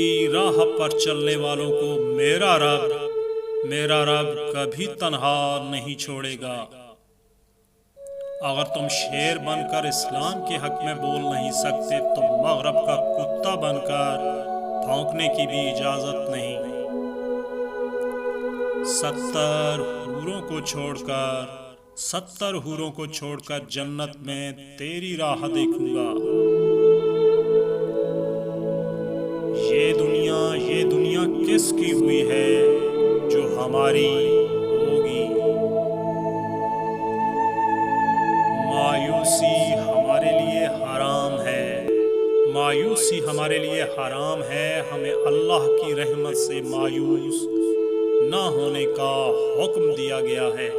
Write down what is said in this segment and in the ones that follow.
की राह पर चलने वालों को मेरा रब कभी तन्हा नहीं छोड़ेगा। अगर तुम शेर बनकर इस्लाम के हक में बोल नहीं सकते तो मगरब का कुत्ता बनकर भौंकने की भी इजाजत नहीं। 70 हूरों को छोड़कर जन्नत में तेरी राह देखूंगा। ये दुनिया किसकी हुई है जो हमारी होगी। मायूसी हमारे लिए हराम है। हमें अल्लाह की रहमत से मायूस न होने का हुक्म दिया गया है।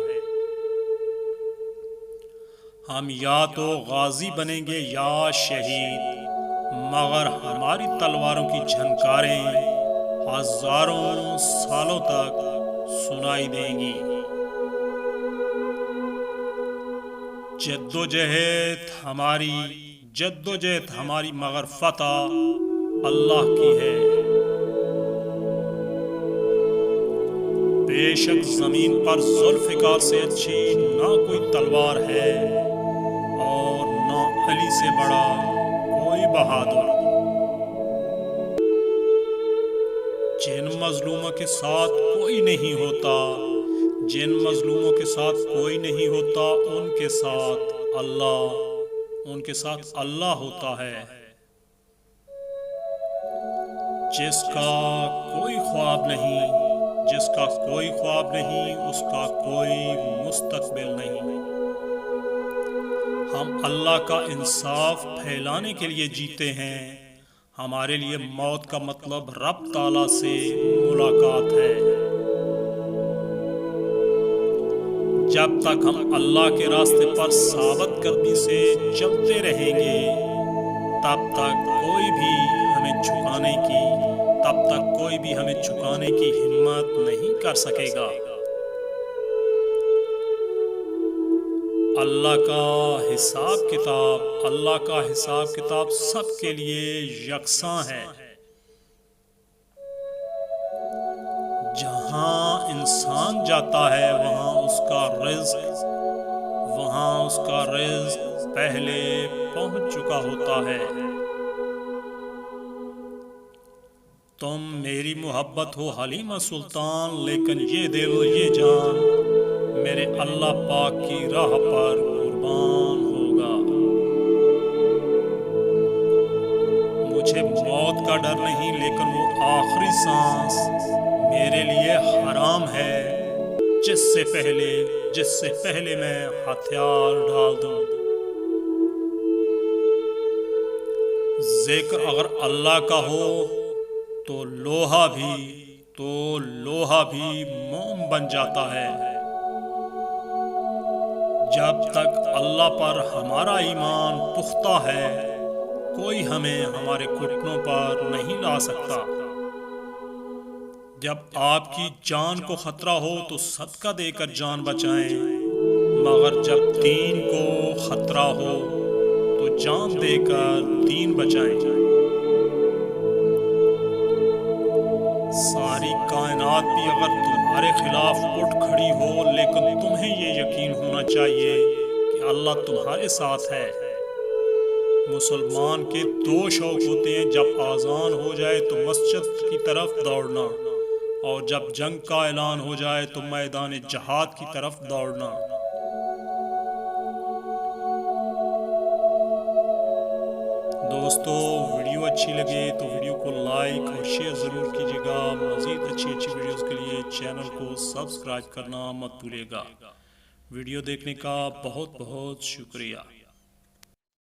हम या तो गाजी बनेंगे या शहीद, मगर हमारी तलवारों की झनकारें हजारों सालों तक सुनाई देंगी। जद्दोजहद हमारी मगर फतह अल्लाह की है। बेशक जमीन पर जुल्फ़िकार से अच्छी ना कोई तलवार है और ना अली से बड़ा कोई बहादुर। जिन मजलूमों के साथ कोई नहीं होता उनके साथ अल्लाह होता है। जिसका कोई ख्वाब नहीं उसका कोई मुस्तकबिल नहीं। हम अल्लाह का इंसाफ फैलाने के लिए जीते हैं। हमारे लिए मौत का मतलब रब ताला से मुलाकात है। जब तक हम अल्लाह के रास्ते पर साबित कदमी से चलते रहेंगे तब तक कोई भी हमें झुकाने की हिम्मत नहीं कर सकेगा। अल्लाह का हिसाब किताब सबके लिए यकसा है। जहाँ इंसान जाता है वहाँ उसका रिज़्क़ पहले पहुँच चुका होता है। तुम मेरी मोहब्बत हो हलीमा सुल्तान, लेकिन ये दिल ये जान मेरे अल्लाह पाक की राह पर कुर्बान होगा। मुझे मौत का डर नहीं, लेकिन वो आखिरी सांस मेरे लिए हराम है जिससे पहले मैं हथियार डाल दूं। जिक्र अगर अल्लाह का हो तो लोहा भी मोम बन जाता है। जब तक अल्लाह पर हमारा ईमान पुख्ता है कोई हमें हमारे घुटनों पर नहीं ला सकता। जब आपकी जान को खतरा हो तो सदका देकर जान बचाएं, मगर जब दीन को खतरा हो तो जान देकर दीन बचाएं। सारी कायनात भी अगर तुम्हारे खिलाफ उठ खड़ी हो, लेकिन तुम्हें ये यकीन होना चाहिए कि अल्लाह तुम्हारे साथ है। मुसलमान के दो शौक होते हैं, जब आज़ान हो जाए तो मस्जिद की तरफ दौड़ना, और जब जंग का ऐलान हो जाए तो मैदान जहाद की तरफ दौड़ना। दोस्तों, वीडियो अच्छी लगे तो वीडियो को लाइक और शेयर ज़रूर कीजिएगा। मज़ीद अच्छी वीडियोस के लिए चैनल को सब्सक्राइब करना मत भूलिएगा। वीडियो देखने का बहुत बहुत शुक्रिया।